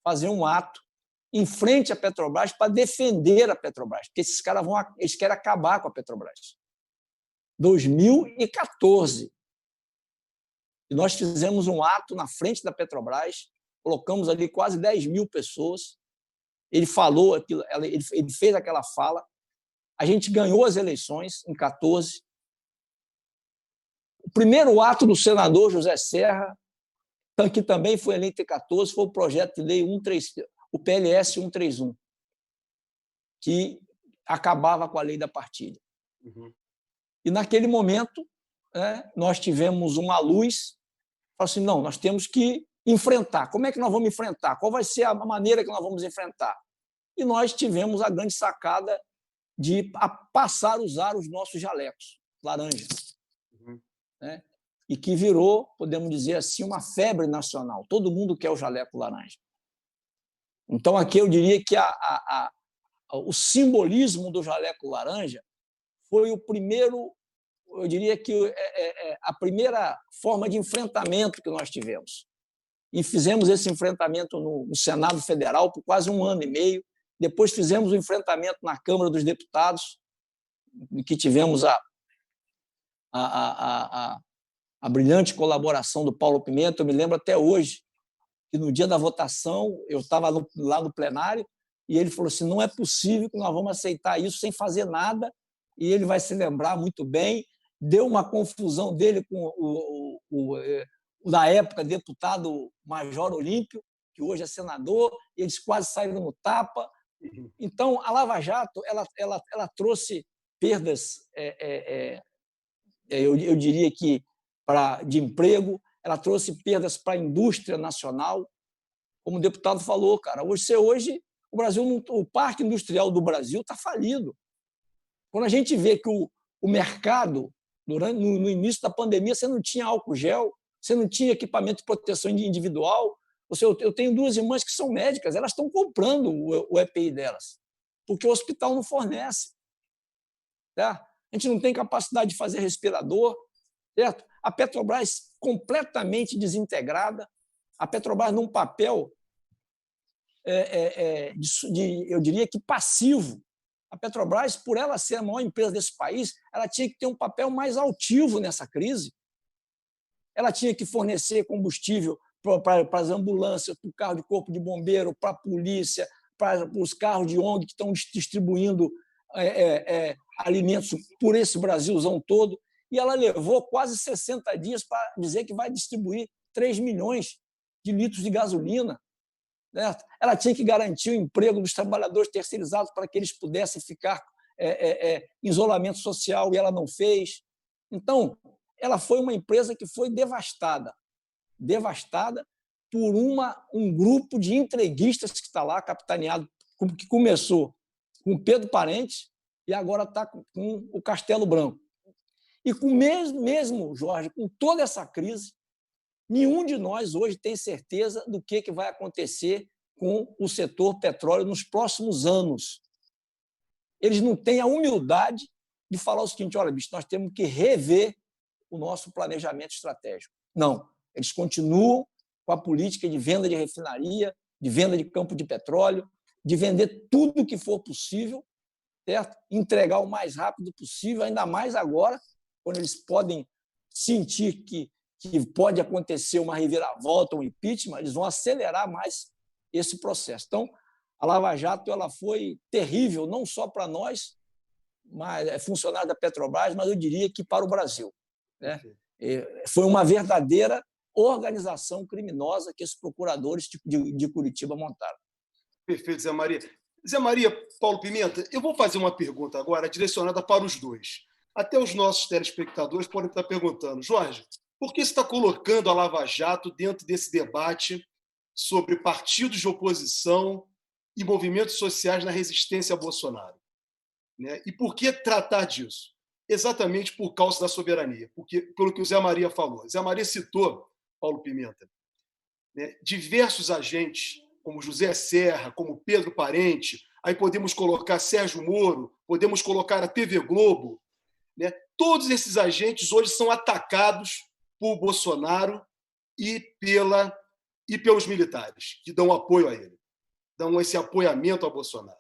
fazer um ato em frente à Petrobras para defender a Petrobras, porque esses caras eles querem acabar com a Petrobras. 2014. E nós fizemos um ato na frente da Petrobras, colocamos ali quase 10 mil pessoas, ele falou aquilo, ele fez aquela fala, a gente ganhou as eleições em 14. O primeiro ato do senador José Serra, que também foi eleito em 14, foi o projeto de lei 133, o PLS 131, que acabava com a lei da partilha. Uhum. E, naquele momento, nós tivemos uma luz, falou assim, não, nós temos que enfrentar. Como é que nós vamos enfrentar? Qual vai ser a maneira que nós vamos enfrentar? E nós tivemos a grande sacada de passar a usar os nossos jalecos laranja. Uhum. Né? E que virou, podemos dizer assim, uma febre nacional. Todo mundo quer o jaleco laranja. Então, aqui eu diria que o simbolismo do jaleco laranja foi o primeiro, eu diria que a primeira forma de enfrentamento que nós tivemos. E fizemos esse enfrentamento no Senado Federal por quase 1 ano e meio. Depois fizemos o enfrentamento na Câmara dos Deputados, em que tivemos a brilhante colaboração do Paulo Pimenta. Eu me lembro até hoje que no dia da votação eu estava lá no plenário e ele falou assim, não é possível que nós vamos aceitar isso sem fazer nada, e ele vai se lembrar muito bem, deu uma confusão dele com na época, deputado Major Olímpio, que hoje é senador, e eles quase saíram no tapa. Então, a Lava Jato ela trouxe perdas, eu diria que de emprego, ela trouxe perdas para a indústria nacional. Como o deputado falou, cara, hoje o Brasil, o parque industrial do Brasil está falido. Quando a gente vê que o mercado, no início da pandemia, você não tinha álcool gel, você não tinha equipamento de proteção individual. Eu tenho 2 irmãs que são médicas, elas estão comprando o EPI delas, porque o hospital não fornece. Tá? A gente não tem capacidade de fazer respirador. Certo? A Petrobras completamente desintegrada, a Petrobras num papel, eu diria que passivo. A Petrobras, por ela ser a maior empresa desse país, ela tinha que ter um papel mais altivo nessa crise. Ela tinha que fornecer combustível para as ambulâncias, para o carro de corpo de bombeiro, para a polícia, para os carros de ONG que estão distribuindo alimentos por esse Brasilzão todo. E ela levou quase 60 dias para dizer que vai distribuir 3 milhões de litros de gasolina. Certo? Ela tinha que garantir o emprego dos trabalhadores terceirizados para que eles pudessem ficar em isolamento social, e ela não fez. Então, ela foi uma empresa que foi devastada por um grupo de entreguistas que está lá, capitaneado, que começou com Pedro Parente e agora está com o Castelo Branco. E mesmo, Jorge, com toda essa crise, nenhum de nós hoje tem certeza do que vai acontecer com o setor petróleo nos próximos anos. Eles não têm a humildade de falar o seguinte, olha, bicho, nós temos que rever o nosso planejamento estratégico. Não, eles continuam com a política de venda de refinaria, de venda de campo de petróleo, de vender tudo o que for possível, certo? Entregar o mais rápido possível, ainda mais agora, quando eles podem sentir que pode acontecer uma reviravolta, um impeachment, eles vão acelerar mais esse processo. Então, a Lava Jato ela foi terrível, não só para nós, mas funcionários da Petrobras, mas eu diria que para o Brasil, né? Foi uma verdadeira organização criminosa que esses procuradores de Curitiba montaram. Perfeito, Zé Maria. Zé Maria, Paulo Pimenta, eu vou fazer uma pergunta agora direcionada para os dois. Até os nossos telespectadores podem estar perguntando, Jorge, por que você está colocando a Lava Jato dentro desse debate sobre partidos de oposição e movimentos sociais na resistência a Bolsonaro? Né? E por que tratar disso? Exatamente por causa da soberania, porque, pelo que o Zé Maria falou. Zé Maria citou, Paulo Pimenta, né, diversos agentes, como José Serra, como Pedro Parente, aí podemos colocar Sérgio Moro, podemos colocar a TV Globo, né? Todos esses agentes hoje são atacados por Bolsonaro e pelos militares, que dão apoio a ele, dão esse apoiamento a Bolsonaro.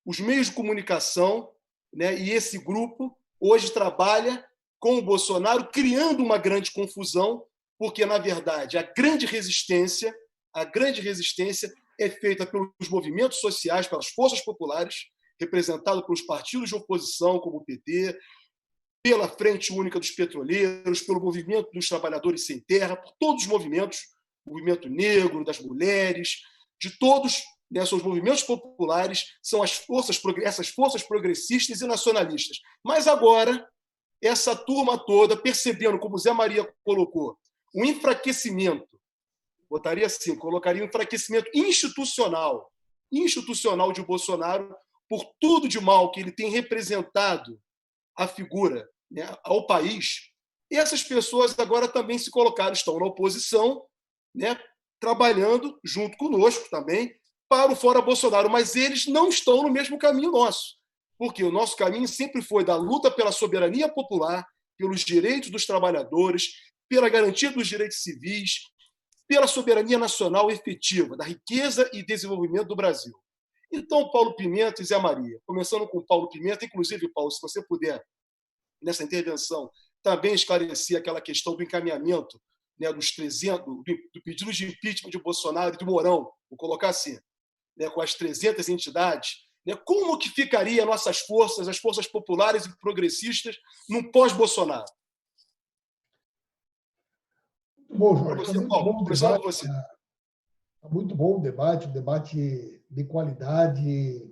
Os meios de comunicação, né, e esse grupo hoje trabalha com o Bolsonaro, criando uma grande confusão, porque, na verdade, a grande resistência é feita pelos movimentos sociais, pelas forças populares, representadas pelos partidos de oposição, como o PT, pela Frente Única dos Petroleiros, pelo Movimento dos Trabalhadores Sem Terra, por todos os movimentos, o movimento negro, das mulheres, de todos, né, são os movimentos populares, são essas forças progressistas e nacionalistas. Mas agora, essa turma toda, percebendo, como o Zé Maria colocou, um enfraquecimento, botaria assim, colocaria um enfraquecimento institucional de Bolsonaro, por tudo de mal que ele tem representado a figura, né, ao país, e essas pessoas agora também se colocaram, estão na oposição, né, trabalhando junto conosco também para o fora Bolsonaro, mas eles não estão no mesmo caminho nosso, porque o nosso caminho sempre foi da luta pela soberania popular, pelos direitos dos trabalhadores, pela garantia dos direitos civis, pela soberania nacional efetiva, da riqueza e desenvolvimento do Brasil. Então, Paulo Pimenta e Zé Maria, começando com Paulo Pimenta, inclusive, Paulo, se você puder, nessa intervenção, também esclarecer aquela questão do encaminhamento, né, dos 300, do pedido de impeachment de Bolsonaro e do Mourão, vou colocar assim, né, com as 300 entidades, né, como que ficaria nossas forças, as forças populares e progressistas, num pós-Bolsonaro? Muito bom, Jorge. Você, Paulo, começando com você. Está muito bom o debate de qualidade.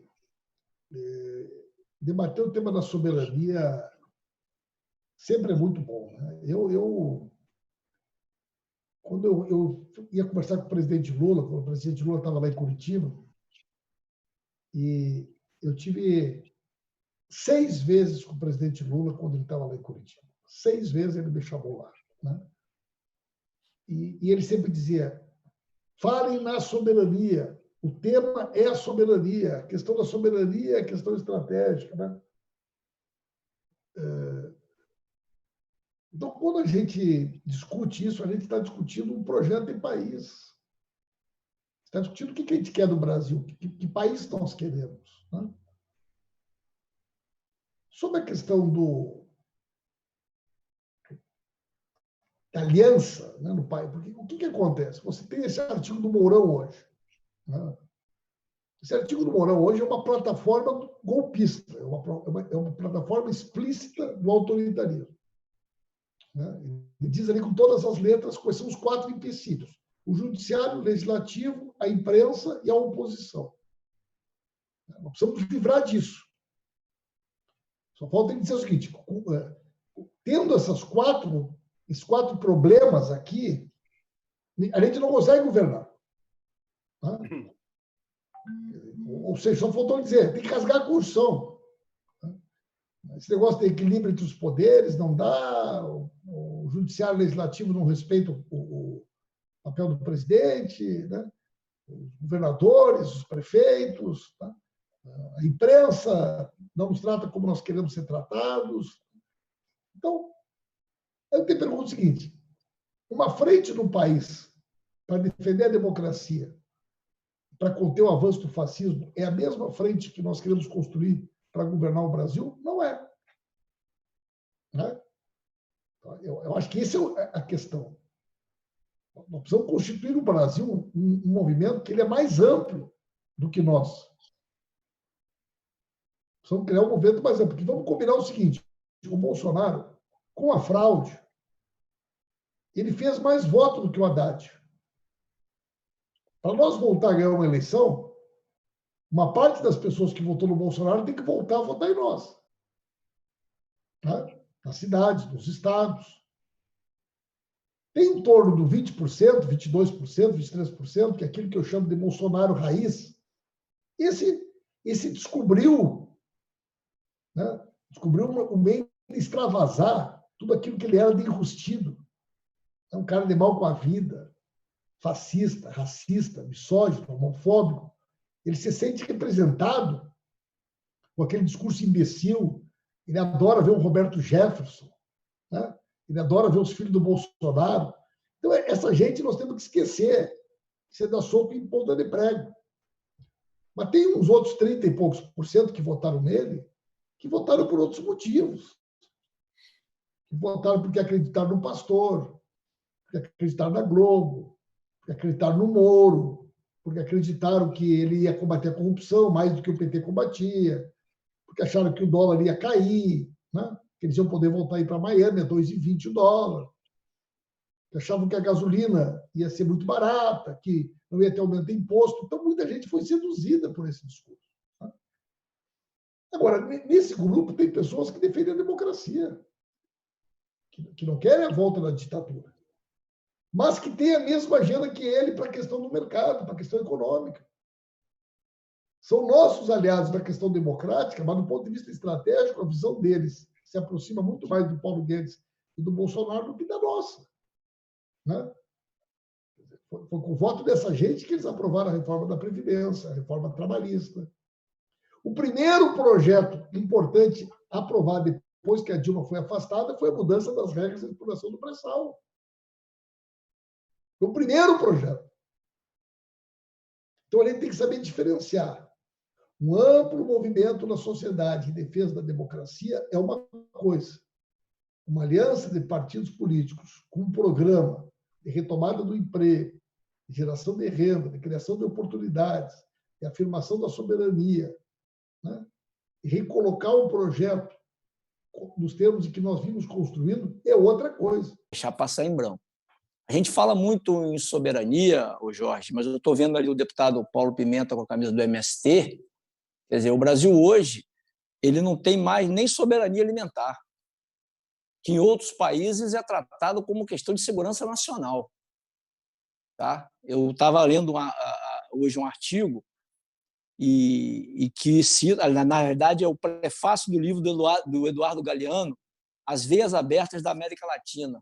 Debater o tema da soberania sempre é muito bom, né? Quando eu ia conversar com o presidente Lula, quando o presidente Lula estava lá em Curitiba, e eu tive 6 vezes com o presidente Lula quando ele estava lá em Curitiba. 6 vezes ele me chamou lá, né? E ele sempre dizia, falem na soberania. O tema é a soberania. A questão da soberania é a questão estratégica, né? Então, quando a gente discute isso, a gente está discutindo um projeto de país. Está discutindo o que a gente quer do Brasil, que país nós queremos, né? Sobre a questão da aliança, né, no país, porque o que acontece? Você tem esse artigo do Mourão hoje, né? Esse artigo do Mourão hoje é uma plataforma golpista, é uma plataforma explícita do autoritarismo, né? Ele diz ali com todas as letras quais são os 4 empecilhos: o judiciário, o legislativo, a imprensa e a oposição. Nós precisamos livrar disso. Só falta ele dizer o seguinte, tendo esses 4 problemas aqui, a gente não consegue governar, né? Ou seja, só faltou dizer, tem que rasgar a Constituição. Esse negócio de equilíbrio entre os poderes não dá, o judiciário legislativo não respeita o papel do presidente, né? Os governadores, os prefeitos, tá? A imprensa não nos trata como nós queremos ser tratados. Então, Eu te pergunto o seguinte: uma frente no país para defender a democracia, para conter o avanço do fascismo, é a mesma frente que nós queremos construir para governar o Brasil? Não é. Né? Eu acho que essa é a questão. Nós precisamos constituir no Brasil um movimento que ele é mais amplo do que nós. Precisamos criar um movimento mais amplo. Porque vamos combinar o seguinte: o Bolsonaro, com a fraude, ele fez mais votos do que o Haddad. Para nós voltar a ganhar uma eleição, uma parte das pessoas que votou no Bolsonaro tem que voltar a votar em nós. Tá? Nas cidades, nos estados. Tem em torno do 20%, 22%, 23%, que é aquilo que eu chamo de Bolsonaro raiz. Esse descobriu, né? Descobriu um meio de extravasar tudo aquilo que ele era de enrustido. É um cara de mal com a vida, fascista, racista, misógino, homofóbico. Ele se sente representado com aquele discurso imbecil. Ele adora ver o Roberto Jefferson, né? Ele adora ver os filhos do Bolsonaro. Então, essa gente nós temos que esquecer. Você dá soco em ponta de prego. Mas tem uns outros 30 e poucos % que votaram nele, que votaram por outros motivos. Que votaram porque acreditaram no pastor, porque acreditaram na Globo, porque acreditaram no Moro, porque acreditaram que ele ia combater a corrupção mais do que o PT combatia, porque acharam que o dólar ia cair, né? Que eles iam poder voltar a ir para Miami a 2,20 o dólar, que achavam que a gasolina ia ser muito barata, que não ia ter aumento de imposto. Então, muita gente foi seduzida por esse discurso. Né? Agora, nesse grupo tem pessoas que defendem a democracia, que não querem a volta da ditadura, mas que têm a mesma agenda que ele para a questão do mercado, para a questão econômica. São nossos aliados na questão democrática, mas do ponto de vista estratégico, a visão deles se aproxima muito mais do Paulo Guedes e do Bolsonaro do que da nossa. Né? Foi com o voto dessa gente que eles aprovaram a reforma da Previdência, a reforma trabalhista. O primeiro projeto importante aprovado depois que a Dilma foi afastada foi a mudança das regras de exploração do pré-sal. Foi o primeiro projeto. Então, a gente tem que saber diferenciar. Um amplo movimento na sociedade em defesa da democracia é uma coisa. Uma aliança de partidos políticos com um programa de retomada do emprego, de geração de renda, de criação de oportunidades, de afirmação da soberania, né? E recolocar um projeto nos termos em que nós vimos construindo é outra coisa. Deixar passar em branco. A gente fala muito em soberania, Jorge, mas eu estou vendo ali o deputado Paulo Pimenta com a camisa do MST. Quer dizer, o Brasil hoje ele não tem mais nem soberania alimentar, que em outros países é tratado como questão de segurança nacional. Tá? Eu estava lendo hoje um artigo e que cita, na verdade, é o prefácio do livro do Eduardo Galeano, As Veias Abertas da América Latina,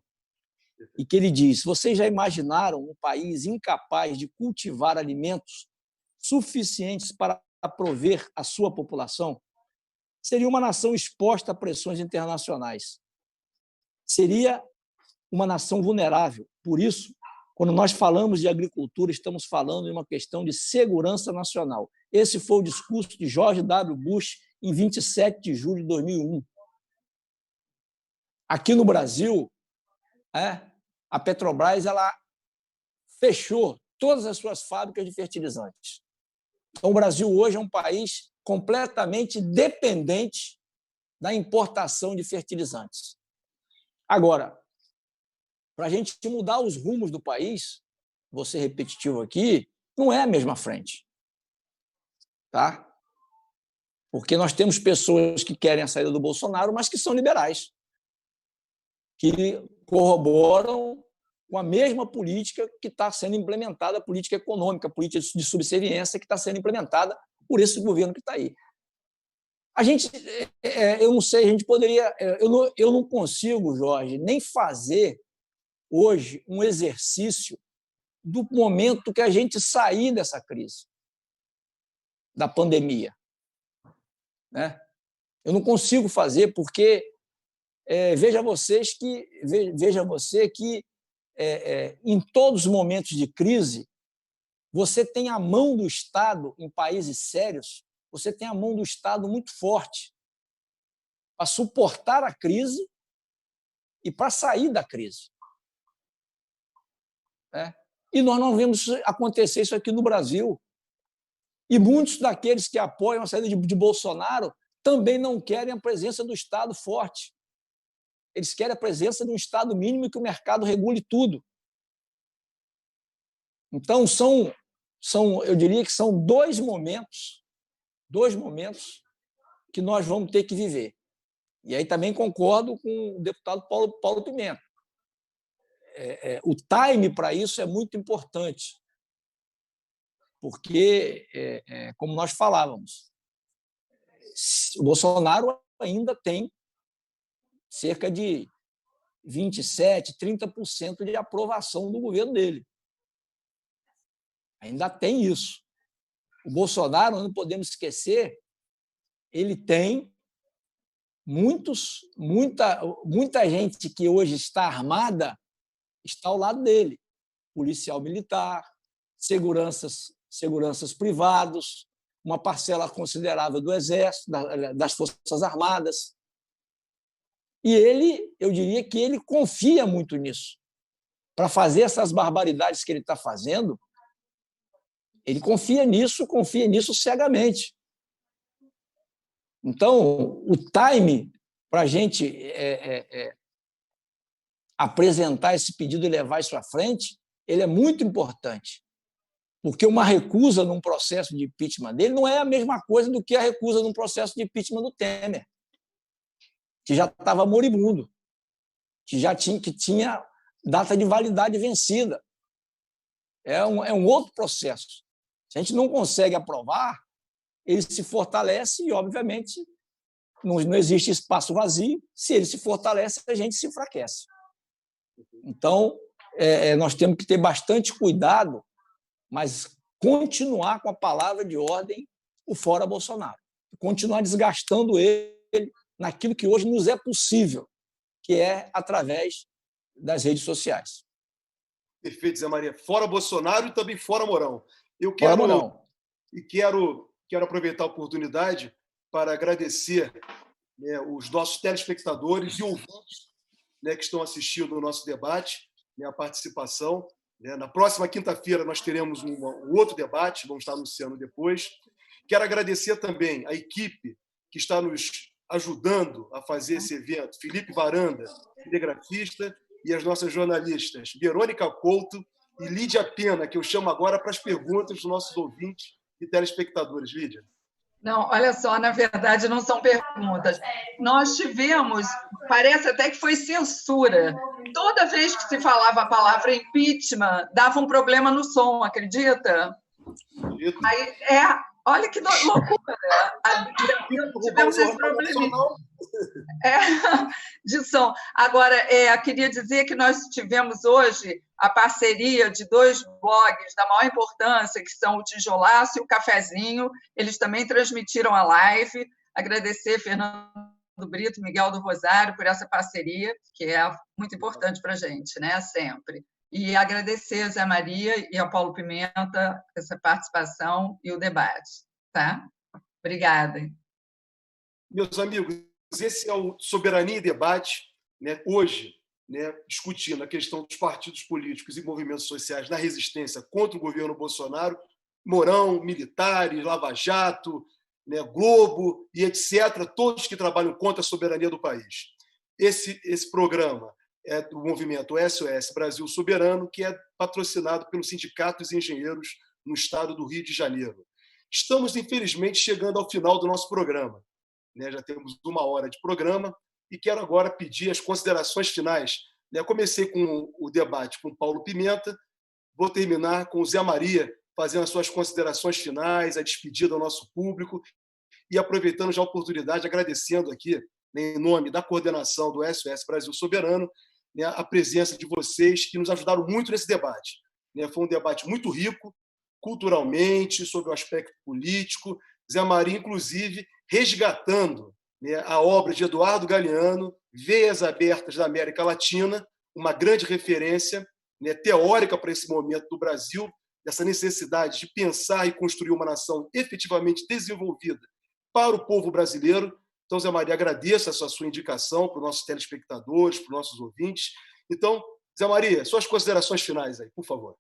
e que ele diz: vocês já imaginaram um país incapaz de cultivar alimentos suficientes para prover a sua população? Seria uma nação exposta a pressões internacionais. Seria uma nação vulnerável. Por isso, quando nós falamos de agricultura, estamos falando de uma questão de segurança nacional. Esse foi o discurso de George W. Bush em 27 de julho de 2001. Aqui no Brasil, a Petrobras ela fechou todas as suas fábricas de fertilizantes. Então, o Brasil hoje é um país completamente dependente da importação de fertilizantes. Agora, para a gente mudar os rumos do país, vou ser repetitivo aqui, não é a mesma frente. Tá? Porque nós temos pessoas que querem a saída do Bolsonaro, mas que são liberais, que corroboram com a mesma política que está sendo implementada, a política econômica, a política de subserviência que está sendo implementada por esse governo que está aí. A gente, eu não sei, a gente poderia, eu não consigo, Jorge, nem fazer hoje um exercício do momento que a gente sair dessa crise, da pandemia. Né? Eu não consigo fazer porque veja você que em todos os momentos de crise, você tem a mão do Estado, em países sérios, você tem a mão do Estado muito forte para suportar a crise e para sair da crise. E nós não vemos acontecer isso aqui no Brasil. E muitos daqueles que apoiam a saída de Bolsonaro também não querem a presença do Estado forte. Eles querem a presença de um Estado mínimo e que o mercado regule tudo. Então, eu diria que são dois momentos que nós vamos ter que viver. E aí também concordo com o deputado Paulo Pimenta. O time para isso é muito importante, porque, como nós falávamos, o Bolsonaro ainda tem cerca de 27%, 30% de aprovação do governo dele. Ainda tem isso. O Bolsonaro, não podemos esquecer, ele tem muita gente que hoje está armada, está ao lado dele. Policial militar, seguranças privados, uma parcela considerável do Exército, das Forças Armadas. E eu diria que ele confia muito nisso. Para fazer essas barbaridades que ele está fazendo, ele confia nisso cegamente. Então, o time para a gente apresentar esse pedido e levar isso à frente, ele é muito importante, porque uma recusa num processo de impeachment dele não é a mesma coisa do que a recusa num processo de impeachment do Temer, que já estava moribundo, que tinha data de validade vencida. É um outro processo. Se a gente não consegue aprovar, ele se fortalece e, obviamente, não existe espaço vazio. Se ele se fortalece, a gente se enfraquece. Então, nós temos que ter bastante cuidado, mas continuar com a palavra de ordem, o fora Bolsonaro. Continuar desgastando ele naquilo que hoje nos é possível, que é através das redes sociais. Perfeito, Zé Maria. Fora Bolsonaro e também fora Mourão. Quero aproveitar a oportunidade para agradecer os nossos telespectadores e ouvintes que estão assistindo o nosso debate, a participação. Na próxima quinta-feira nós teremos um outro debate, vamos estar anunciando depois. Quero agradecer também a equipe que está nos ajudando a fazer esse evento, Felipe Varanda, telegrafista, e as nossas jornalistas Verônica Couto e Lídia Pena, que eu chamo agora para as perguntas dos nossos ouvintes e telespectadores. Lídia. Não, olha só, na verdade não são perguntas. Nós tivemos, parece até que foi censura. Toda vez que se falava a palavra impeachment, dava um problema no som, acredita? Aí, olha que loucura. Tivemos esse problema de som. Agora, queria dizer que nós tivemos hoje a parceria de dois blogs da maior importância, que são o Tijolaço e o Cafezinho. Eles também transmitiram a live. Agradecer Fernando Brito, Miguel do Rosário, por essa parceria, que é muito importante para a gente, né? Sempre. E agradecer a Zé Maria e ao Paulo Pimenta essa participação e o debate. Tá? Obrigada. Meus amigos, esse é o Soberania e Debate, hoje, discutindo a questão dos partidos políticos e movimentos sociais na resistência contra o governo Bolsonaro, Mourão, militares, Lava Jato, Globo e etc., todos que trabalham contra a soberania do país. Esse programa é do movimento SOS Brasil Soberano, que é patrocinado pelos sindicatos e engenheiros no estado do Rio de Janeiro. Estamos, infelizmente, chegando ao final do nosso programa. Já temos 1 hora de programa e quero agora pedir as considerações finais. Comecei com o debate com o Paulo Pimenta, vou terminar com o Zé Maria, fazendo as suas considerações finais, a despedida ao nosso público e aproveitando já a oportunidade, agradecendo aqui, em nome da coordenação do SOS Brasil Soberano, a presença de vocês que nos ajudaram muito nesse debate. Foi um debate muito rico, culturalmente, sobre o aspecto político. Zé Maria, inclusive, resgatando né, a obra de Eduardo Galeano, Veias Abertas da América Latina, uma grande referência, né, teórica para esse momento do Brasil, dessa necessidade de pensar e construir uma nação efetivamente desenvolvida para o povo brasileiro. Então, Zé Maria, agradeço essa sua indicação para os nossos telespectadores, para os nossos ouvintes. Então, Zé Maria, suas considerações finais aí, por favor.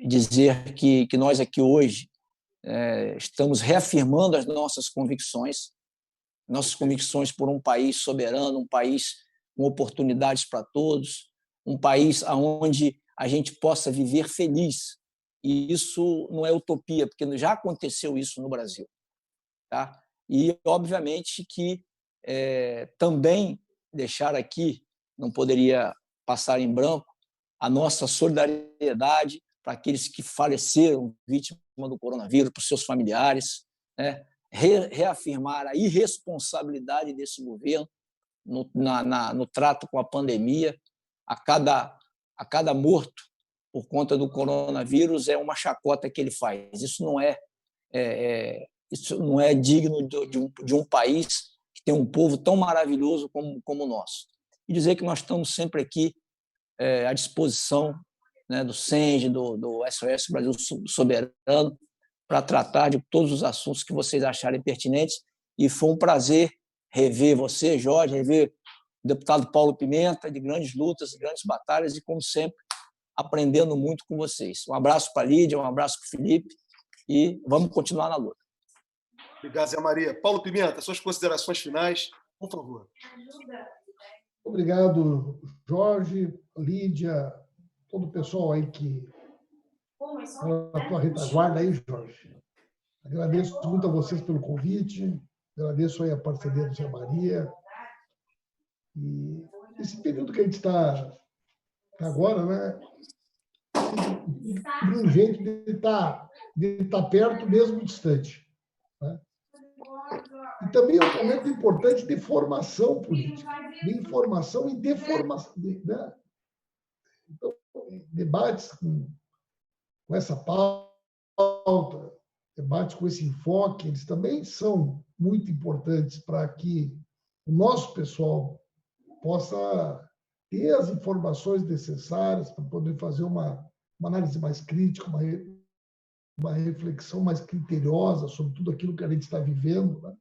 Dizer que nós aqui hoje estamos reafirmando as nossas convicções por um país soberano, um país com oportunidades para todos, um país onde a gente possa viver feliz. E isso não é utopia, porque já aconteceu isso no Brasil. Tá? E, obviamente, que também deixar aqui, não poderia passar em branco, a nossa solidariedade para aqueles que faleceram vítimas do coronavírus, para os seus familiares, né? Reafirmar a irresponsabilidade desse governo no trato com a pandemia. A cada morto por conta do coronavírus é uma chacota que ele faz. Isso não é digno de um país que tem um povo tão maravilhoso como o nosso. E dizer que nós estamos sempre aqui à disposição, né, do SENGE, do SOS Brasil Soberano, para tratar de todos os assuntos que vocês acharem pertinentes. E foi um prazer rever você, Jorge, rever o deputado Paulo Pimenta, de grandes lutas, de grandes batalhas, e, como sempre, aprendendo muito com vocês. Um abraço para a Lídia, um abraço para o Felipe, e vamos continuar na luta. Obrigado, Zé Maria. Paulo Pimenta, suas considerações finais, por favor. Obrigado, Jorge, Lídia, todo o pessoal aí que está na tua retaguarda aí, Jorge. Agradeço muito a vocês pelo convite, agradeço aí a parceria do Zé Maria. E esse período que a gente está agora, né, de um jeito de estar perto, mesmo distante. Né? E também é um momento importante de formação política, de informação e de formação. Né? Então, debates com essa pauta, debates com esse enfoque, eles também são muito importantes para que o nosso pessoal possa ter as informações necessárias para poder fazer uma análise mais crítica, uma reflexão mais criteriosa sobre tudo aquilo que a gente está vivendo. Né?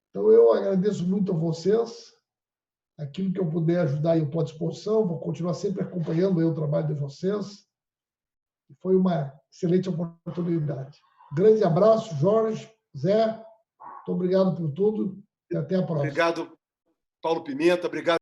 Então, eu agradeço muito a vocês. Aquilo que eu puder ajudar, eu estou à disposição. Vou continuar sempre acompanhando o trabalho de vocês. Foi uma excelente oportunidade. Grande abraço, Jorge, Zé. Muito obrigado por tudo e até a próxima. Obrigado, Paulo Pimenta. Obrigado.